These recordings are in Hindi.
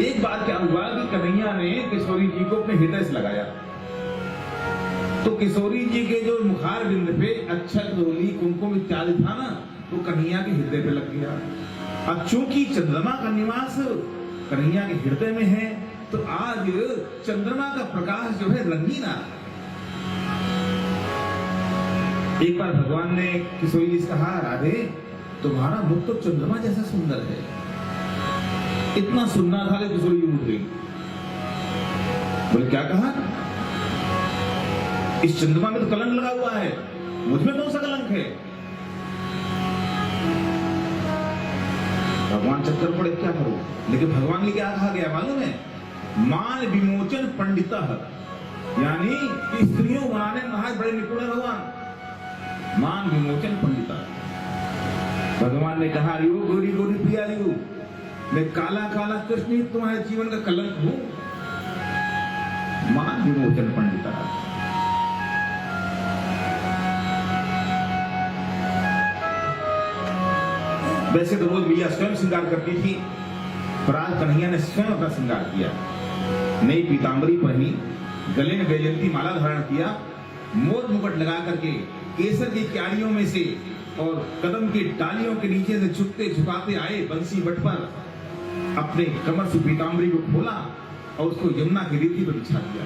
एक बार क्या हुआ कि कन्हैया ने किशोरी जी को अपने हृदय से लगाया, तो किशोरी जी के जो मुखार बिंद पे अक्षत, रोली, कुमकुम इत्यादि था ना, वो कन्हैया के हृदय पे लग गया। अब चूंकि चंद्रमा का निवास कन्हैया के हृदय में है, तो आज चंद्रमा का प्रकाश जो है रंगीन आ रहा है। एक बार भगवान ने किशोरी जी से कहा, राधे तुम्हारा मुख तो चंद्रमा जैसा सुंदर है। इतना सुनना था कि किशोरी जी उठ गई। बोले क्या कहा? इस चंद्रमा में तो कलंक लगा हुआ है, मुझमें कौन सा कलंक है? भगवान चक्कर पड़े, क्या करो? लेकिन भगवान ने क्या कहा गया मालूम है? मान विमोचन पंडित, यानी स्त्रियों बनाने में महाराज बड़े निपुण है भगवान। मान विमोचन पंडिता। भगवान ने कहा, रियो गोरी गोरी प्रिया रियो, मैं काला काला कृष्ण ही तुम्हारे जीवन का कलंक हूं। मान विमोचन पंडिता। वैसे तो रोज मैया स्वयं श्रृंगार करती थी, पर आज कन्हैया ने स्वयं अपना श्रृंगार किया। नई पीतांबरी पहनी, गले में वैजयंती माला धारण किया, मोर मुकुट लगा करके केसर की क्यारियों में से और कदम की डालियों के नीचे से झुकते झुकाते आए बंसी बट पर, अपने कमर से पीतांबरी को खोला और उसको यमुना की रेती पर बिछा दिया।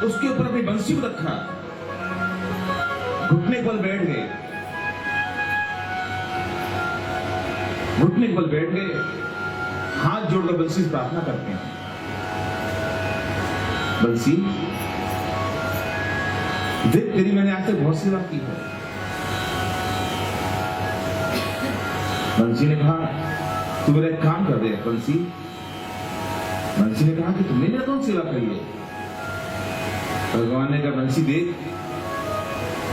उसके ऊपर अपनी बंसी को रखा, घुटने पर बैठ गए, घुटने पर बैठ गए, हाथ जोड़कर बंसी से प्रार्थना करते हैं, बंसी देख तेरी मैंने आज तक बहुत सेवा की है। बंसी ने कहा, तू मेरा एक काम कर दे बंसी। बंसी ने कहा कि तुमने मेरा कौन सेवा करी है? भगवान ने कहा, बंसी देख,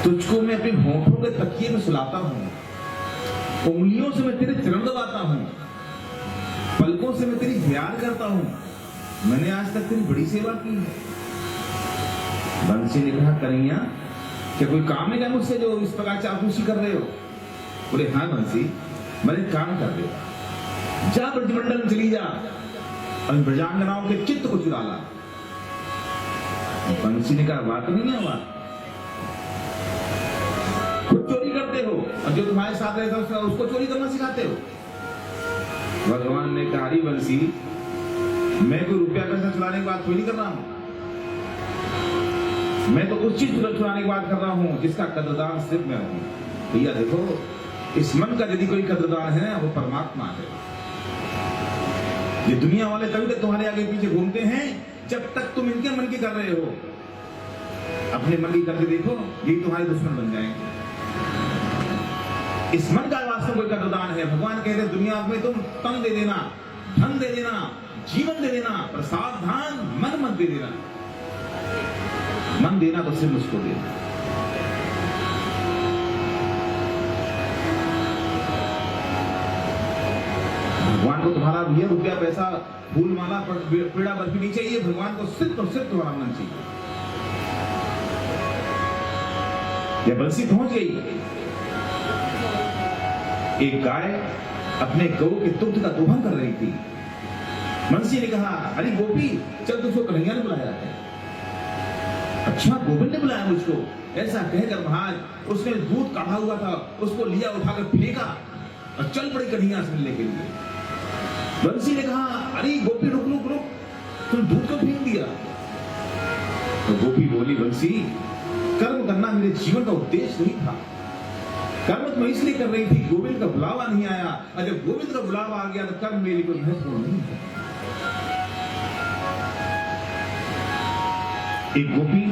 तुझको मैं अपने होठों के तकिए में सुलाता हूं, उंगलियों से मैं तेरे चरण दबाता हूं, पलकों से मैं तेरी ध्यान करता हूं, मैंने आज तक तेरी बड़ी सेवा की है। बंसी ने कहा, कन्हैया क्या कोई काम है क्या मुझसे जो इस प्रकार चापलूसी कर रहे हो? बोले हाँ बंसी, मैंने काम कर दे, जा ब्रजमंडल में चली जा और ब्रजांगनाओं के चित्त को चुरा ला। बंसी ने कहा, बात नहीं है, बात खुद चोरी करते हो और जो तुम्हारे साथ रहता है उसको चोरी करना सिखाते हो। भगवान ने कहा, बंसी मैं कोई रुपया पैसा चुराने की बात कोई नहीं कर रहा हूं, मैं तो उस चीज चुराने की बात कर रहा हूं जिसका कदरदान सिर्फ मैं हूं। भैया देखो, इस मन का यदि कोई कदरदान है वो परमात्मा है। ये दुनिया वाले तभी तक तुम्हारे आगे पीछे घूमते हैं जब तक तुम इनके मन की कर रहे हो। अपने मन की करके देखो, यही तुम्हारे दुश्मन बन जाएंगे। इस मन का वास्तव कोई कदरदान है। भगवान कहते हैं दुनिया में तुम तन दे देना, धन दे देना, जीवन दे देना, पर सावधान मन मत दे देना। मन देना तो सिर्फ मुझको देना। भगवान को तुम्हारा भैया रुपया पैसा फूल माला पेड़ा बर्फी नहीं चाहिए, भगवान को सिर्फ और सिर्फ तुम्हारा मन चाहिए। यह बंसी पहुंच गई। एक गाय अपने गौ के दुग्ध का दोहन कर रही थी। बंसी ने कहा, अरे गोपी चल, तुझको कन्हैया ने बुलाया है। अच्छा गोविंद ने बुलाया मुझको? ऐसा कहकर महाराज उसने दूध काढ़ा हुआ था, उसको लिया, उठाकर फेंका और चल पड़ी कन्हैया से मिलने के लिए। बंसी ने कहा, अरे गोपी रुक रुक रुक, तुम दूध को फेंक दिया? तो गोपी बोली, बंसी कर्म करना मेरे जीवन का उद्देश्य नहीं था, कर्म तो मैं इसलिए कर रही थी, गोविंद का बुलावा नहीं आया, और जब गोविंद का बुलावा आ गया तो कर्म मेरे लिए कोई महत्वपूर्ण नहीं है। एक गोपी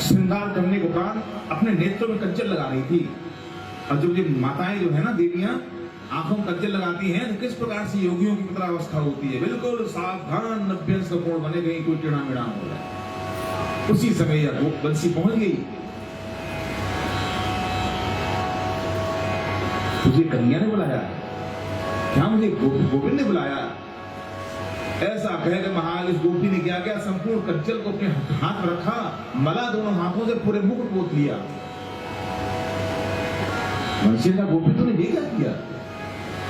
श्रृंगार करने के उपरांत अपने नेत्रों में कज्जल लगा रही थी, और जो माताएं जो है ना, देवियां आंखों में कज्जल लगाती हैं, तो किस प्रकार से योगियों की पुत्र अवस्था होती है, बिल्कुल सावधान नभ्यंस कपोल बने, गई कोई टेढ़ा मेढ़ा हो जाए। उसी समय यह बंसी पहुंच गई। तुझे कन्हैया ने बुलाया? क्या मुझे गोविंद ने बुलाया? ऐसा कहकर महाराज इस गोपी ने क्या किया, संपूर्ण कज्जल को अपने हाथ में रखा, मला दोनों हाथों से पूरे मुख पोत लिया। बंसी का गोपी तूने ये क्या किया?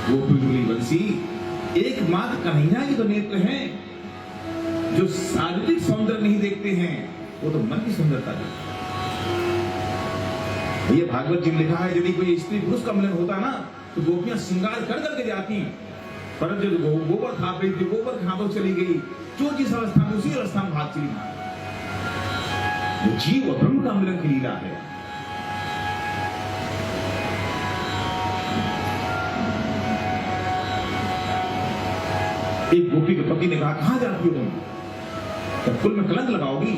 गोपी बोली, बंसी एकमात्र कन्हैया की तो नेत्र हैं जो शारीरिक सौंदर्य नहीं देखते हैं, वो तो मन की सुंदरता देखते हैं। ये भागवत जी में लिखा है, यदि कोई स्त्री पुरुष का मिलन होता ना तो गोपियां श्रृंगार कर करके जाती, पर जब गोबर खा रही थी, गोबर खाकर चली गई, जो जिस अवस्था में उसी अवस्था में भाग चली। वो जीव और ब्रह्म का मिलन की लीला है। एक गोपी के पति ने कहा, कहां जाती हो तुम, क्या कुल में कलंक लगाओगी?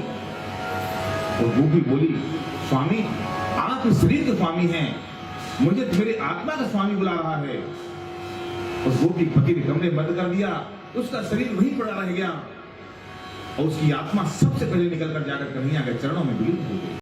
और गोपी बोली, स्वामी आप इस शरीर के स्वामी हैं, मुझे मेरे आत्मा का स्वामी बुला रहा है। उस गोपी पति ने कमरे बंद कर दिया, उसका शरीर वहीं पड़ा रह गया और उसकी आत्मा सबसे पहले निकलकर जाकर कन्हैया के चरणों में विलीन हो गई।